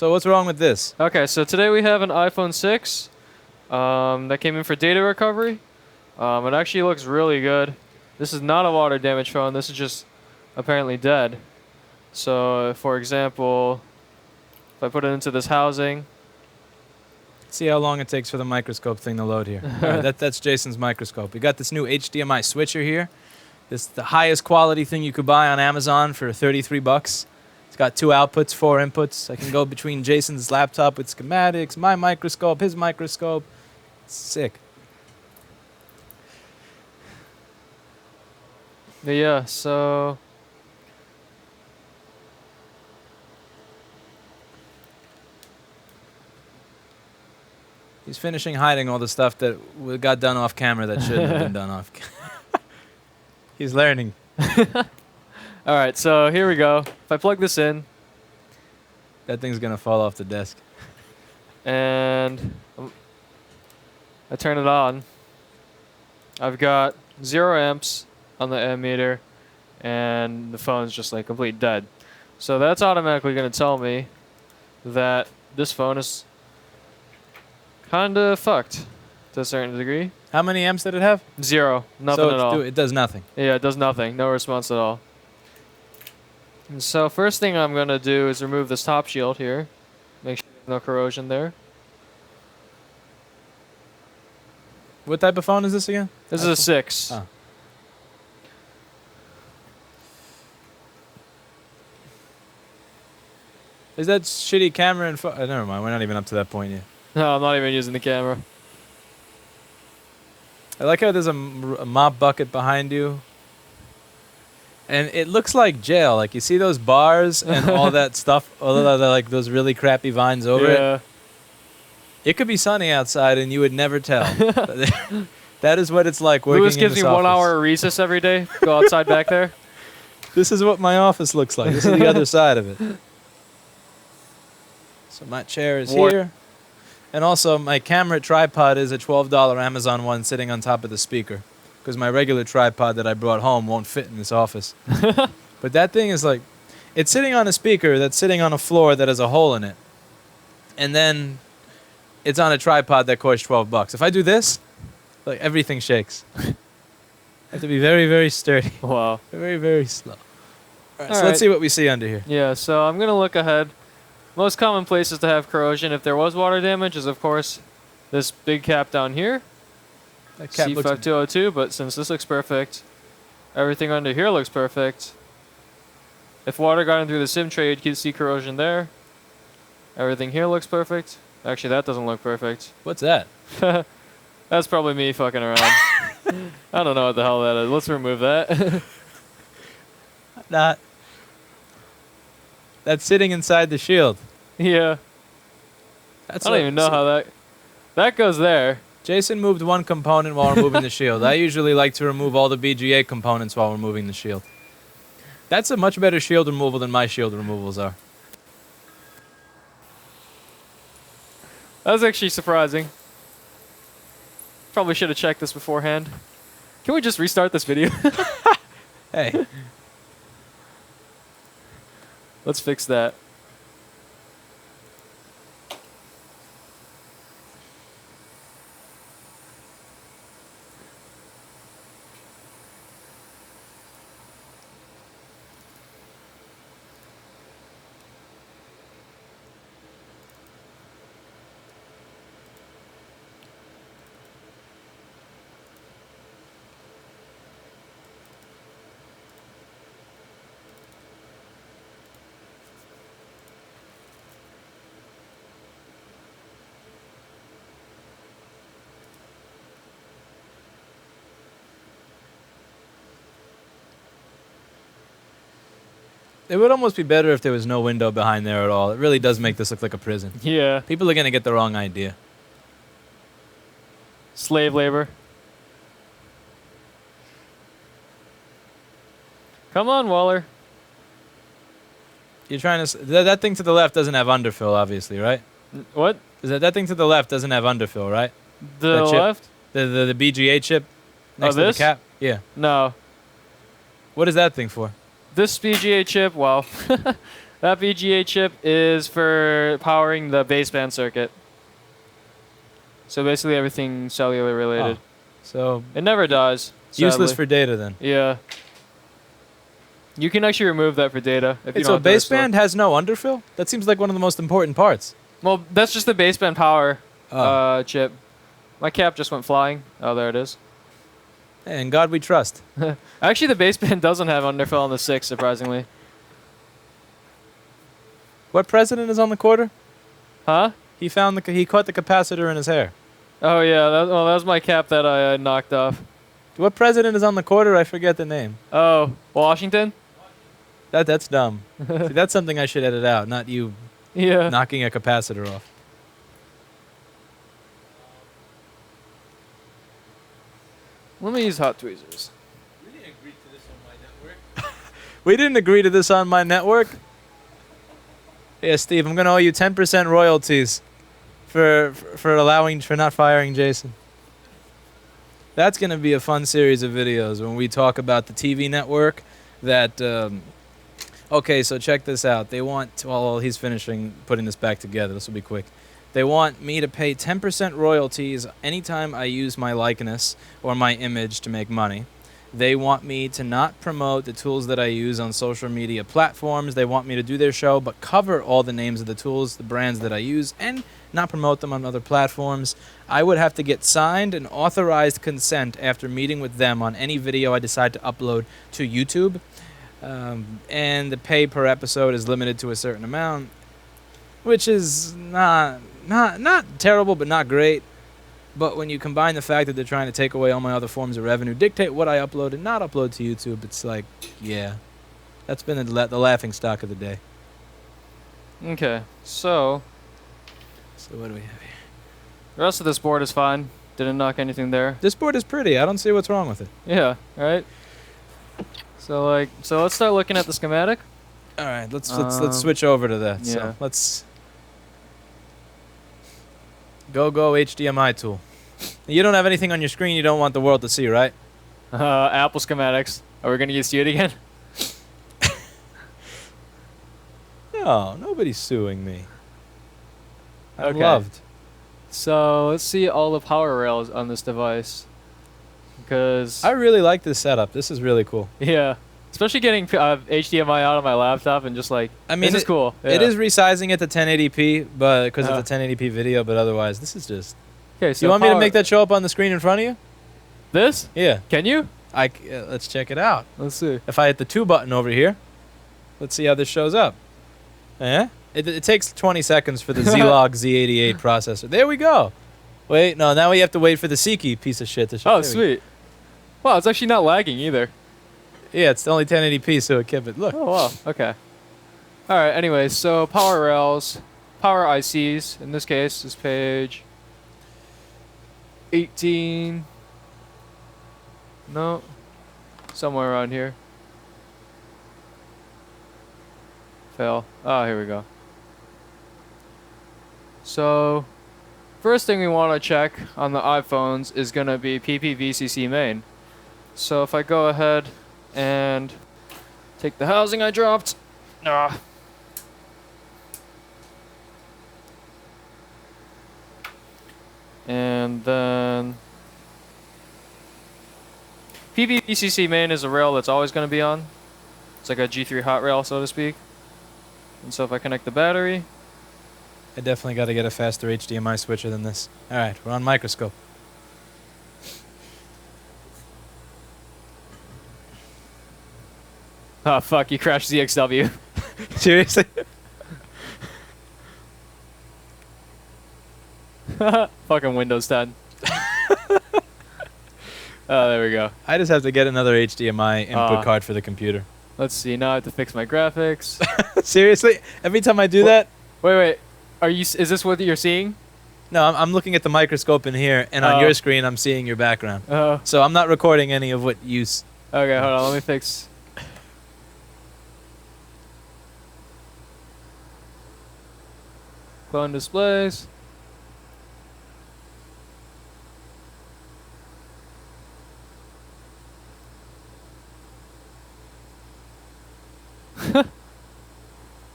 So what's wrong with this? Okay, so today we have an iPhone 6 that came in for data recovery. It actually looks really good. This is not a water damage phone. This is just apparently dead. So, for example, if I put it into this housing. See how long it takes for the microscope thing to load here. All right, that's Jason's microscope. We got this new HDMI switcher here. This is the highest quality thing you could buy on Amazon for 33 bucks. It's got 2 outputs, 4 inputs. I can go between Jason's laptop with schematics, my microscope, his microscope. It's sick. But yeah, so He's finishing hiding all the stuff that got done off camera that shouldn't have been done off camera. He's learning. all right, so here we go. If I plug this in That thing's going to fall off the desk. and I turn it on, I've got 0 amps on the ammeter, and the phone's just like complete dead. So that's automatically going to tell me that this phone is kind of fucked to a certain degree. How many amps did it have? 0, nothing So at all. it does nothing. Yeah, it does nothing. No response at all. And so first thing I'm going to do is remove this top shield here. Make sure there's no corrosion there. What type of phone is this again? This is a 6. Oh. Is that shitty camera and never mind, we're not even up to that point yet. No, I'm not even using the camera. I like how there's a mop bucket behind you. And it looks like jail. Like, you see those bars and all that stuff, all of like those really crappy vines over it? It could be sunny outside and you would never tell. That is what it's like working Lewis in gives this me 1 office. hour recess every day. Go outside back there. This is what my office looks like. This is the other side of it. So my chair is here. And also, my camera tripod is a $12 Amazon one sitting on top of the speaker. Because my regular tripod that I brought home won't fit in this office. But that thing is like, it's sitting on a speaker that's sitting on a floor that has a hole in it. And then it's on a tripod that costs 12 bucks. If I do this, like, everything shakes. I have to be very, very sturdy. Wow. Very, very slow. All right, so All let's right. see what we see under here. Yeah, so I'm going to look ahead. Most common places to have corrosion, if there was water damage, is of course this big cap down here. That cap looks C5202, but since this looks perfect, everything under here looks perfect. If water got in through the SIM tray, you'd see corrosion there. Everything here looks perfect. Actually, that doesn't look perfect. What's that? That's probably me fucking around. I don't know what the hell that is. Let's remove that. Not. That's sitting inside the shield. Yeah. That's I don't even know how that goes there. Jason moved one component while removing the shield. I usually like to remove all the BGA components while removing the shield. That's a much better shield removal than my shield removals are. That was actually surprising. Probably should have checked this beforehand. Can we just restart this video? Hey. Let's fix that. It would almost be better if there was no window behind there at all. It really does make this look like a prison. Yeah. People are going to get the wrong idea. Slave labor. Come on, Waller. You're trying to... That thing to the left doesn't have underfill, obviously, right? What? Is that thing to the left doesn't have underfill, right? The That chip? left? The BGA chip next to the this? cap? Yeah. No. What is that thing for? This BGA chip, well, That VGA chip is for powering the baseband circuit. So basically everything cellular related. Oh. So It never dies. useless sadly. for data then. Yeah. You can actually remove that for data if you Wait, don't so have to restore. baseband has no underfill? That seems like one of the most important parts. Well, that's just the baseband power Oh. chip. My cap just went flying. Oh, there it is. Hey, in God we trust. Actually, the baseband doesn't have underfill on the 6, surprisingly. What president is on the quarter? Huh? He caught the capacitor in his hair. Oh, yeah. That was my cap that I knocked off. What president is on the quarter? I forget the name. Oh, Washington? That's dumb. See, that's something I should edit out, not you Yeah. knocking a capacitor off. Let me use hot tweezers. We didn't agree to this on my network. We didn't agree to this on my network. Yeah, Steve, I'm gonna owe you 10% royalties for not firing Jason. That's gonna be a fun series of videos when we talk about the TV network. That okay, so check this out. They want while he's finishing putting this back together. This will be quick. They want me to pay 10% royalties anytime I use my likeness or my image to make money. They want me to not promote the tools that I use on social media platforms. They want me to do their show but cover all the names of the tools, the brands that I use, and not promote them on other platforms. I would have to get signed and authorized consent after meeting with them on any video I decide to upload to YouTube. And the pay per episode is limited to a certain amount, which is not terrible, but not great. But when you combine the fact that they're trying to take away all my other forms of revenue, dictate what I upload and not upload to YouTube, it's like, yeah, that's been the laughing stock of the day. Okay, so So what do we have here? the rest of this board is fine. Didn't knock anything there. This board is pretty. I don't see what's wrong with it. Yeah, right? So let's start looking at the schematic. All right, let's switch over to that. Yeah. So let's go HDMI tool. You don't have anything on your screen you don't want the world to see, right? Apple schematics. Are we gonna get sued again? No, nobody's suing me. I'm Okay. loved. So let's see all the power rails on this device. Because I really like this setup. This is really cool. yeah, especially getting HDMI out on my laptop and just like I mean, this is cool. It Yeah. is resizing it to 1080p, but because Uh-huh. it's a 1080p video. But otherwise, this is just. Okay, so You want me to power- make that show up on the screen in front of you? this? Yeah. Can you? Let's check it out. Let's see. If I hit the 2 button over here, let's see how this shows up. Eh? It takes 20 seconds for the Zlog Z88 processor. There we go. Wait, no, now we have to wait for the Seiki piece of shit to show. Oh, There we go. sweet. Wow, it's actually not lagging either. Yeah, it's only 1080p, so it kept it. Look. Oh, wow. Okay. All right. Anyway, so power rails, power ICs. In this case, is page 18. No, somewhere around here. Fail. Oh, here we go. So, first thing we want to check on the iPhones is going to be PPVCC main. So if I go ahead and take the housing I dropped. And then PPVCC main is a rail that's always going to be on. It's like a G3 hot rail, so to speak. And so if I connect the battery, I definitely got to get a faster HDMI switcher than this. All right, we're on Microscope. oh fuck, you crashed ZXW. Seriously? Fucking Windows 10. Oh, there we go. I just have to get another HDMI input Ah. card for the computer. Let's see. Now I have to fix my graphics. Seriously? Every time I do that? Wait. Is this what you're seeing? No, I'm looking at the microscope in here, and on Oh. your screen, I'm seeing your background. Oh. So I'm not recording any of what you... Okay, hold on. Let me fix. Clone displays.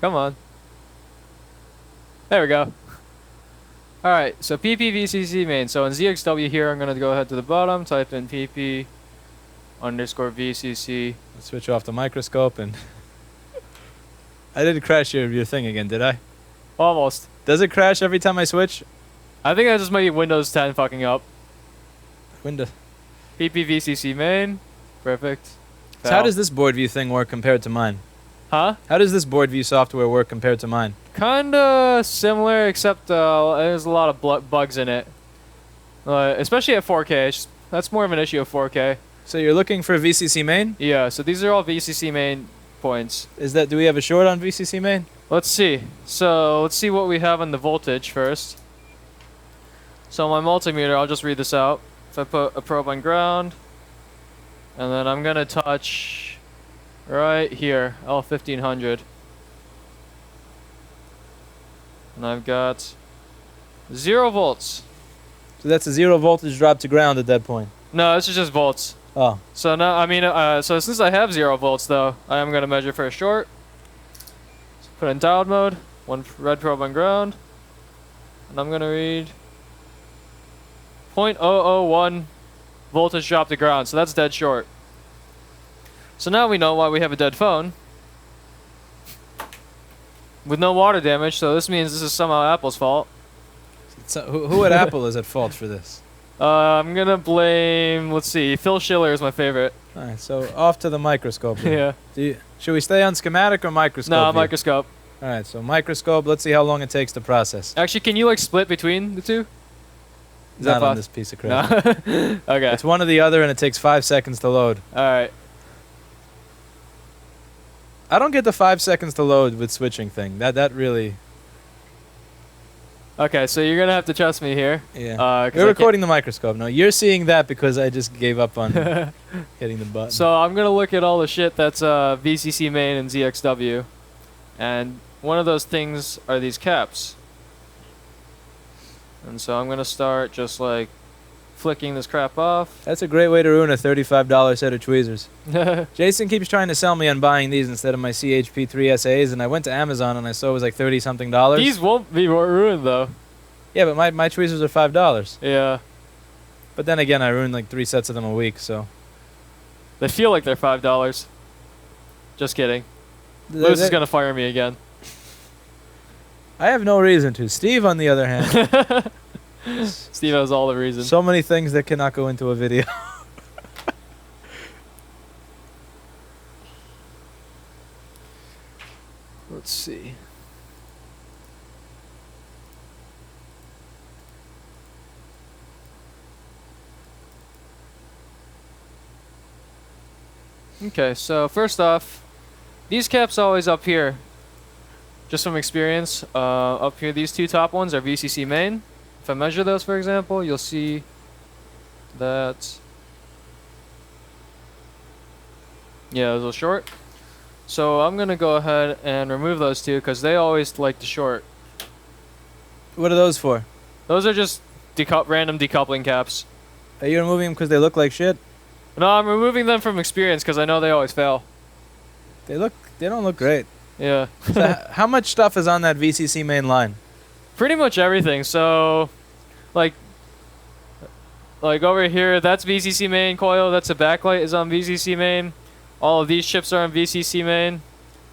Come on. There we go. Alright, so PPVCC main. So in ZXW here, I'm going to go ahead to the bottom, type in PP underscore VCC. Let's switch off the microscope and... I didn't crash your thing again, did I? Almost. Does it crash every time I switch? I think that just might be Windows 10 fucking up. Windows. PPVCC main. Perfect. So how does this board view thing work compared to mine? Huh? How does this board view software work compared to mine? Kinda similar, except there's a lot of bugs in it. Especially at 4K. That's more of an issue of 4K. So you're looking for VCC main? Yeah, so these are all VCC main points. Do we have a short on VCC main? Let's see. So let's see what we have on the voltage first. So my multimeter, I'll just read this out. If I put a probe on ground, and then I'm gonna touch right here, L1500. And I've got 0 volts. So that's a 0 voltage drop to ground at that point. No, this is just volts. Oh. So now, I mean, so since I have 0 volts though, I am gonna measure for a short. So put in diode mode, 1 red probe on ground, and I'm gonna read 0.001 voltage drop to ground. So that's dead short. So now we know why we have a dead phone with no water damage. So this means this is somehow Apple's fault. So who at Apple is at fault for this? I'm gonna blame. Let's see. Phil Schiller is my favorite. All right, so off to the microscope. Yeah. Should we stay on schematic or microscope? No, view? microscope. All right, so microscope. Let's see how long it takes to process. Actually, can you like split between the two? Is Not that on this piece of crap. No. Okay. It's one or the other, and it takes 5 seconds to load. All right. I don't get the 5 seconds to load with switching thing. That really. Okay, so you're gonna have to trust me here. Yeah. 'Cause We're recording the microscope. No, you're seeing that because I just gave up on hitting the button. So I'm gonna look at all the shit that's VCC main and ZXW, and one of those things are these caps. And so I'm gonna start just like flicking this crap off. That's a great way to ruin a $35 set of tweezers. Jason keeps trying to sell me on buying these instead of my CHP3 SAs, and I went to Amazon and I saw it was like $30-something. These won't be ruined though. Yeah, but my tweezers are $5. Yeah. But then again, I ruin like 3 sets of them a week, so. They feel like they're $5. Just kidding. Lewis is gonna fire me again. I have no reason to. Steve, on the other hand. Steve has all the reason. So many things that cannot go into a video. Let's see. Okay, so first off, these caps always up here. Just from experience, up here these two top ones are VCC main. If I measure those, for example, you'll see that, yeah, those are short. So I'm going to go ahead and remove those two because they always like to short. What are those for? Those are just random decoupling caps. Are you removing them because they look like shit? No, I'm removing them from experience because I know they always fail. They don't look great. Yeah. So how much stuff is on that VCC main line? Pretty much everything. So, like over here, that's VCC main coil. That's a backlight is on VCC main. All of these chips are on VCC main.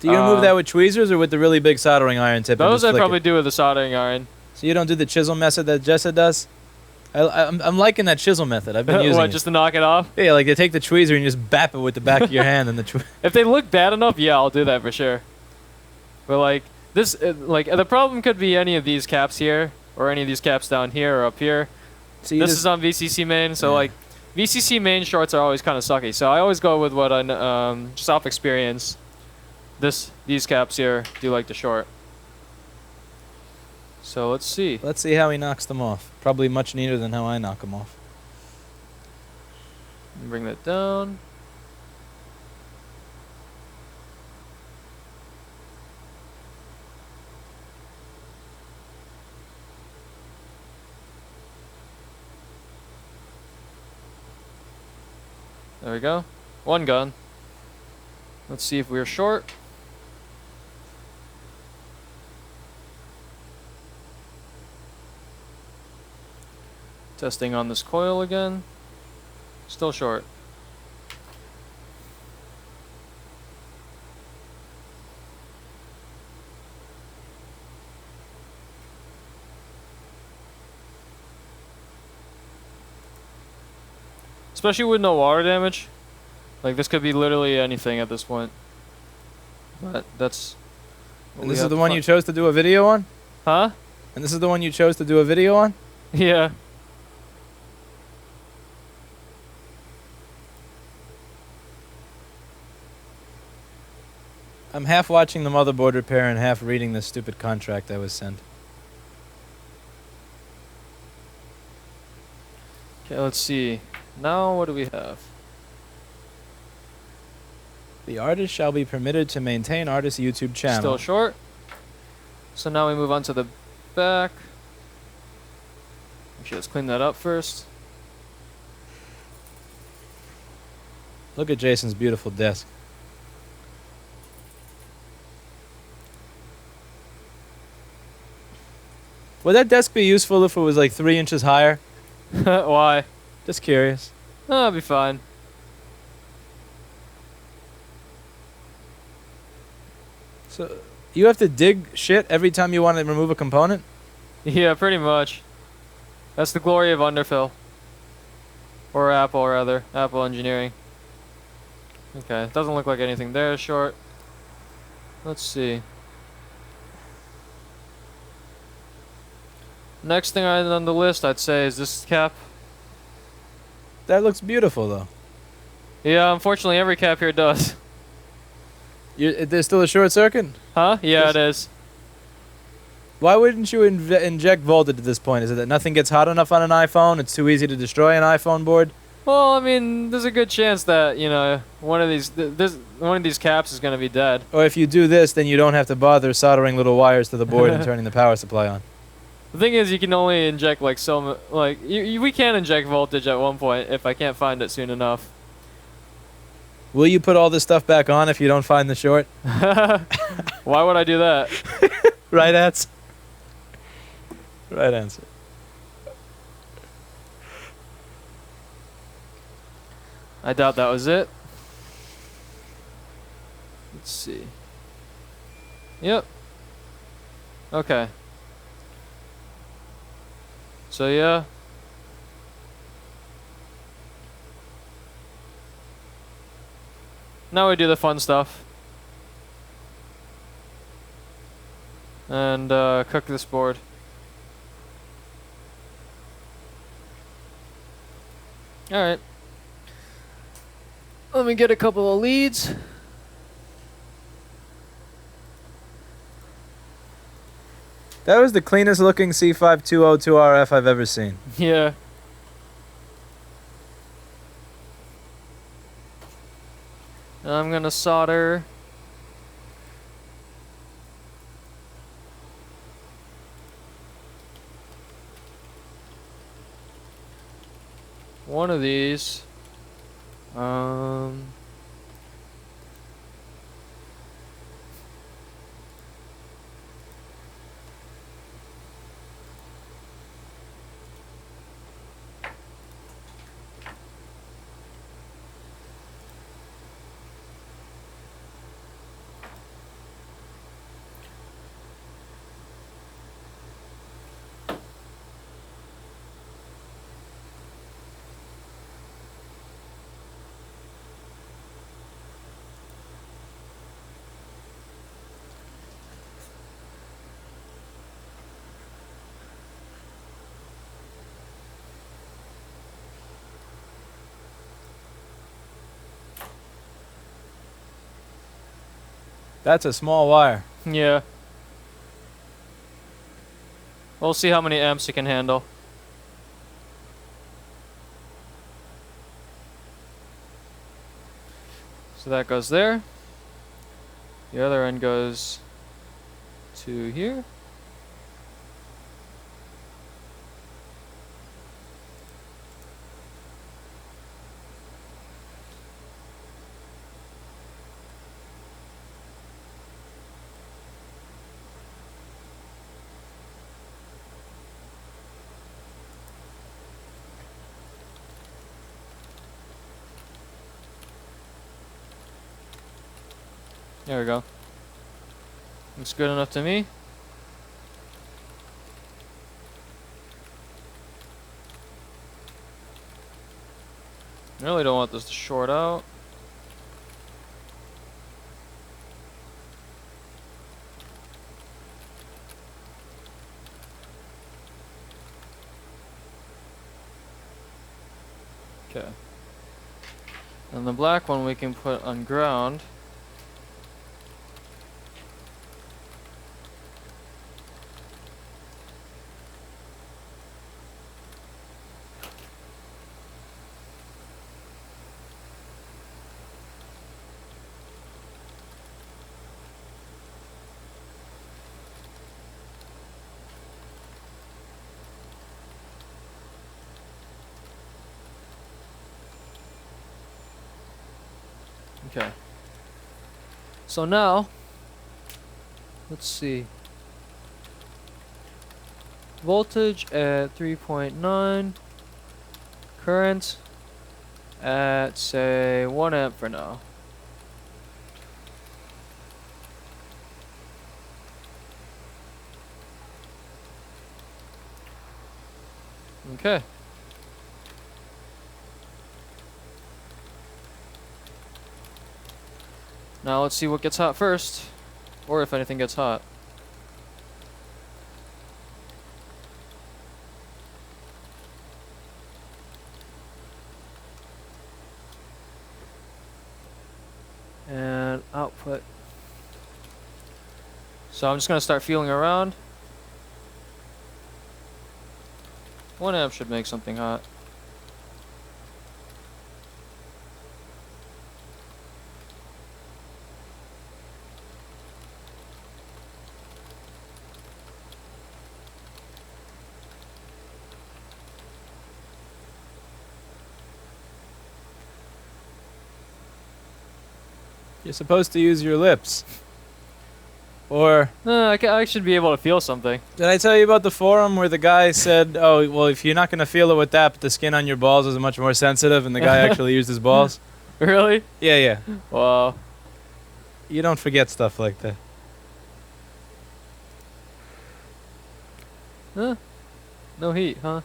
Do you remove that with tweezers or with the really big soldering iron tip? Those I probably do with the soldering iron. So you don't do the chisel method that Jessa does? I'm liking that chisel method. I've been using What, it. just to knock it off? Yeah, like you take the tweezer and you just bap it with the back of your hand and the If they look bad enough, yeah, I'll do that for sure. But like this, the problem could be any of these caps here, or any of these caps down here or up here. So this is on VCC main, so like VCC main shorts are always kind of sucky. So I always go with what I just off experience. These caps here do like to short. So let's see. Let's see how he knocks them off. Probably much neater than how I knock them off. Bring that down. There we go. One gun. Let's see if we're short. Testing on this coil again. Still short. Especially with no water damage. Like, this could be literally anything at this point. But that's... And this is the one you chose to do a video on? Huh? And this is the one you chose to do a video on? Yeah. I'm half watching the motherboard repair and half reading this stupid contract I was sent. Okay, let's see. Now, what do we have? The artist shall be permitted to maintain artist YouTube channel. Still short. So now we move on to the back. Actually, let's clean that up first. Look at Jason's beautiful desk. Would that desk be useful if it was like 3 inches higher? Why? Just curious. Oh, that'll be fine. So, you have to dig shit every time you want to remove a component? Yeah, pretty much. That's the glory of underfill. Or Apple, rather. Apple engineering. Okay, doesn't look like anything there short. Let's see. Next thing on the list, I'd say, is this cap. That looks beautiful, though. Yeah, unfortunately, every cap here does. There's still a short circuit? Huh? Yeah, it is. Why wouldn't you inject voltage at this point? Is it that nothing gets hot enough on an iPhone? It's too easy to destroy an iPhone board? Well, I mean, there's a good chance that, you know, one of these caps is going to be dead. Or if you do this, then you don't have to bother soldering little wires to the board and turning the power supply on. The thing is, you can only inject like we can inject voltage at one point if I can't find it soon enough. Will you put all this stuff back on if you don't find the short? Why would I do that? Right answer. Right answer. I doubt that was it. Let's see. Yep. Okay. So yeah. Now we do the fun stuff. And cook this board. Alright. Let me get a couple of leads. That was the cleanest looking C5202RF I've ever seen. Yeah. I'm gonna solder one of these. That's a small wire. Yeah. We'll see how many amps it can handle. So that goes there. The other end goes to here. There we go. Looks good enough to me. I really don't want this to short out. Okay. And the black one we can put on ground. Okay. So now, let's see. Voltage at 3.9. Current at, say, 1 amp for now. Okay. Now let's see what gets hot first, or if anything gets hot. And output. So I'm just going to start feeling around. 1 amp should make something hot. You're supposed to use your lips. Or I should be able to feel something. did I tell you about the forum where the guy said, "Oh, well, if you're not gonna feel it with that, but the skin on your balls is much more sensitive," and the guy actually used his balls? Really? Yeah, yeah. Wow. You don't forget stuff like that. Huh? No heat, huh?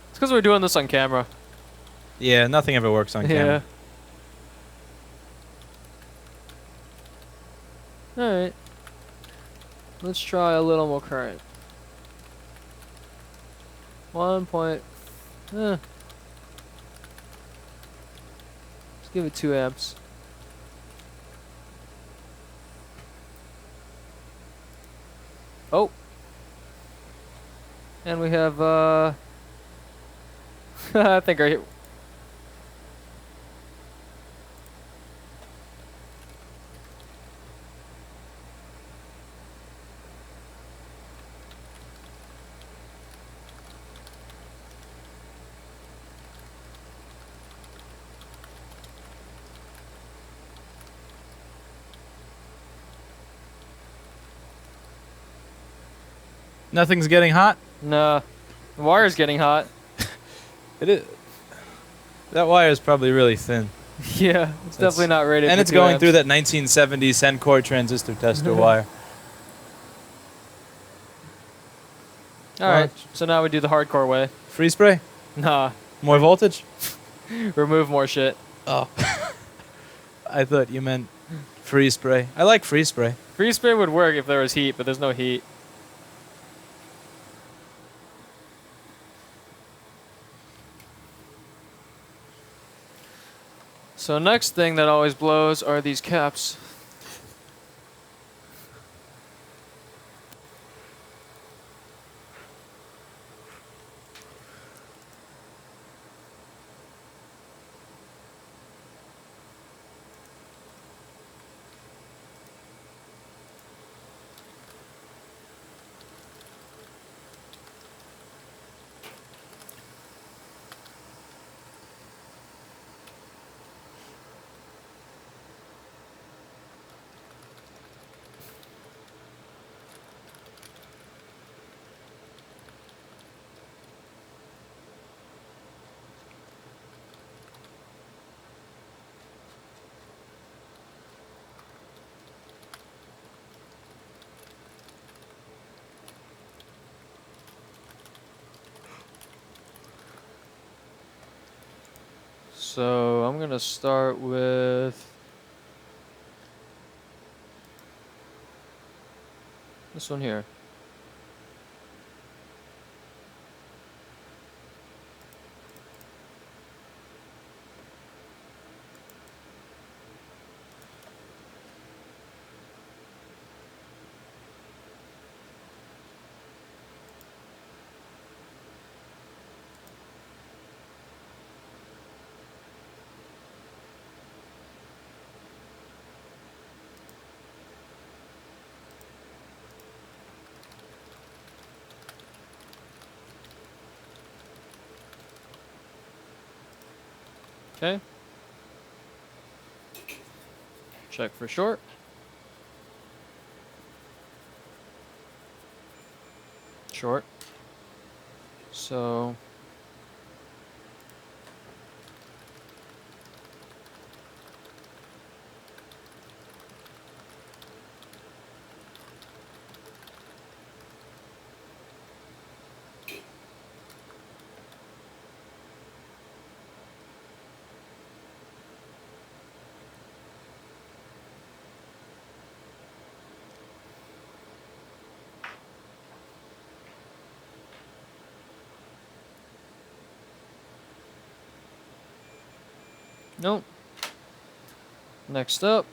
It's because we're doing this on camera. Yeah, nothing ever works on camera. Yeah. Alright. Let's try a little more current. 1 point. Let's give it 2 amps. Oh. And we have, I think our hit. Nothing's getting hot? Nah. The wire's getting hot. It is. That wire is probably really thin. Yeah, it's definitely not rated. And for it's 2 going amps. through that 1970 Sencor transistor tester wire. Alright, so now we do the hardcore way. Freeze spray? Nah. More voltage? Remove more shit. Oh. I thought you meant freeze spray. I like freeze spray. Freeze spray would work if there was heat, but there's no heat. So next thing that always blows are these caps. So I'm gonna start with this one here. Okay. Check for short. Short. So nope. Next up.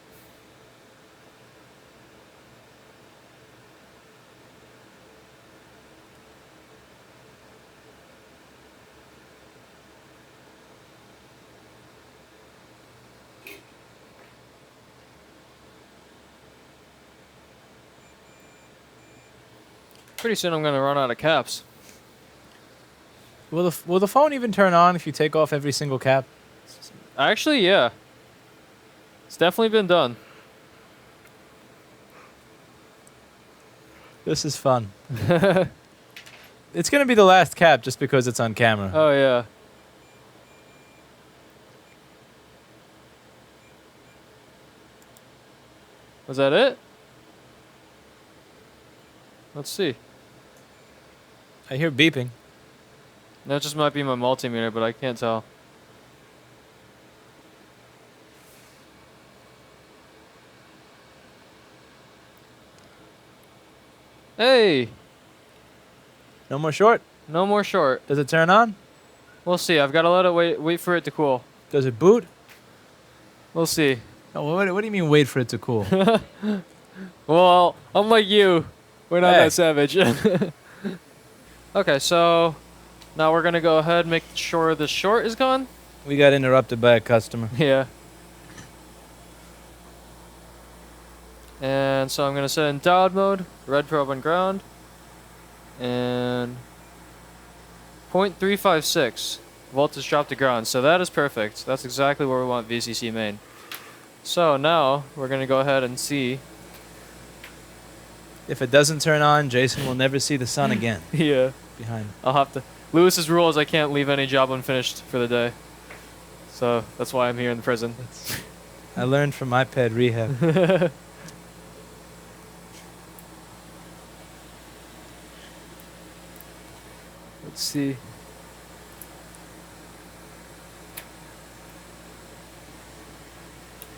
Pretty soon I'm gonna run out of caps. Will the phone even turn on if you take off every single cap? Actually, yeah. It's definitely been done. This is fun. It's gonna be the last cap just because it's on camera. Oh yeah. Was that it? Let's see. I hear beeping. That just might be my multimeter, but I can't tell. Hey! No more short? No more short. Does it turn on? We'll see. I've got to let it wait for it to cool. Does it boot? We'll see. Oh, what do you mean wait for it to cool? Well, unlike you, we're not Hey. that savage. Okay, so now we're gonna go ahead and make sure the short is gone. We got interrupted by a customer. Yeah. And so I'm gonna set in diode mode, red probe on ground, and 0.356 voltage drop to ground. So that is perfect. That's exactly where we want VCC main. So now we're gonna go ahead and see. If it doesn't turn on, Jason will never see the sun again. Yeah. Behind. I'll have to. Lewis's rule is I can't leave any job unfinished for the day. So that's why I'm here in prison. I learned from iPad rehab. Let's see.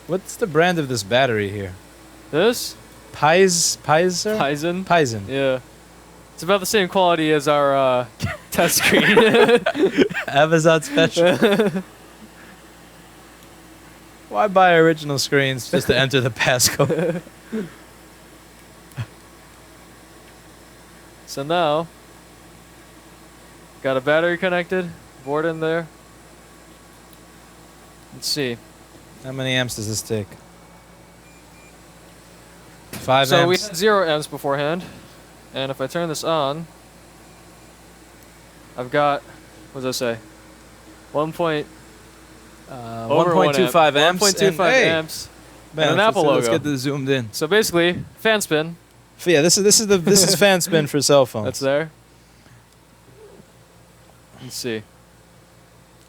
What's the brand of this battery here? This? Paizer? Tizen? Paizen. Yeah. It's about the same quality as our test screen. Amazon special. Why buy original screens just to enter the passcode? So now, got a battery connected, board in there. Let's see. How many amps does this take? 5 So we amps. had 0 amps beforehand, and if I turn this on, I've got, what does that say? 1.25 amps. 1.25 hey, amps. man, and an Apple let's logo. get this zoomed in. So basically, fan spin. Yeah, this is fan spin for cell phones. That's there. Let's see.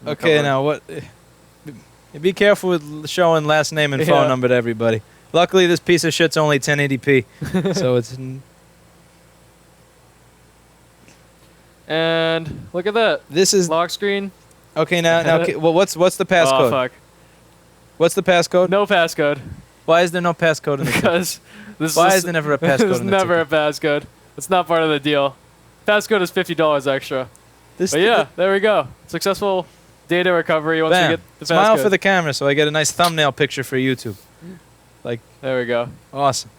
Okay, now what? Be careful with showing last name and phone Yeah. number to everybody. Luckily, this piece of shit's only 1080p, so it's. And look at that. This is Lock screen. Okay, now, well, what's the passcode? Oh fuck. What's the passcode? No passcode. Why is there no passcode in the ticket? Because Why is there never a passcode there's in the never ticket? a passcode. It's not part of the deal. Passcode is $50 extra. But yeah, there we go. Successful data recovery once Bam. we get the Smile passcode. for the camera so I get a nice thumbnail picture for YouTube. Like, There we go. awesome.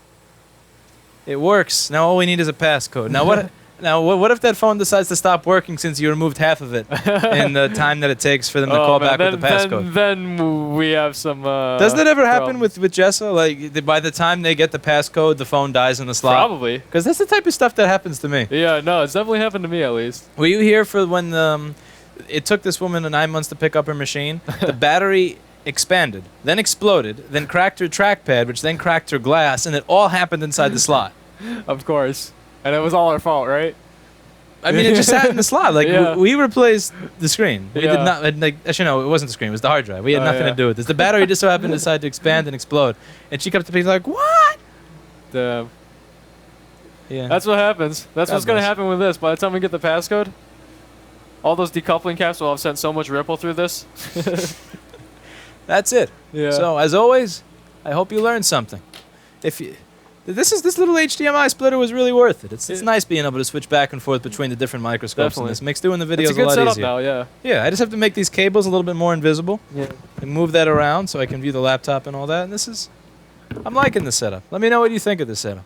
It works. Now all we need is a passcode. Now what? What if that phone decides to stop working since you removed half of it in the time that it takes for them to call back with the passcode? Then we have some. Does that ever happen problems. with Jessa? Like by the time they get the passcode, the phone dies in the slot. Probably. Because that's the type of stuff that happens to me. Yeah, no, it's definitely happened to me at least. Were you here for when it took this woman 9 months to pick up her machine? The battery expanded, then exploded, then cracked her trackpad, which then cracked her glass, and it all happened inside the slot. Of course. And it was all our fault, right? I mean, it just sat in the slot. Like Yeah. we replaced the screen. We Yeah. did not. Like, actually, no, it wasn't the screen. It was the hard drive. We had nothing to do with this. The battery just so happened to decide to expand and explode, and she kept being like, "What?" Damn. Yeah. That's what happens. That's God what's going to bless. happen with this. By the time we get the passcode, all those decoupling caps will have sent so much ripple through this. That's it. Yeah. So as always, I hope you learned something. If you, this little HDMI splitter was really worth it. It's nice being able to switch back and forth between the different microscopes. Definitely. And this makes doing the videos it's a good lot setup easier. now, yeah. Yeah, I just have to make these cables a little bit more invisible Yeah. and move that around so I can view the laptop and all that. And I'm liking this setup. Let me know what you think of this setup.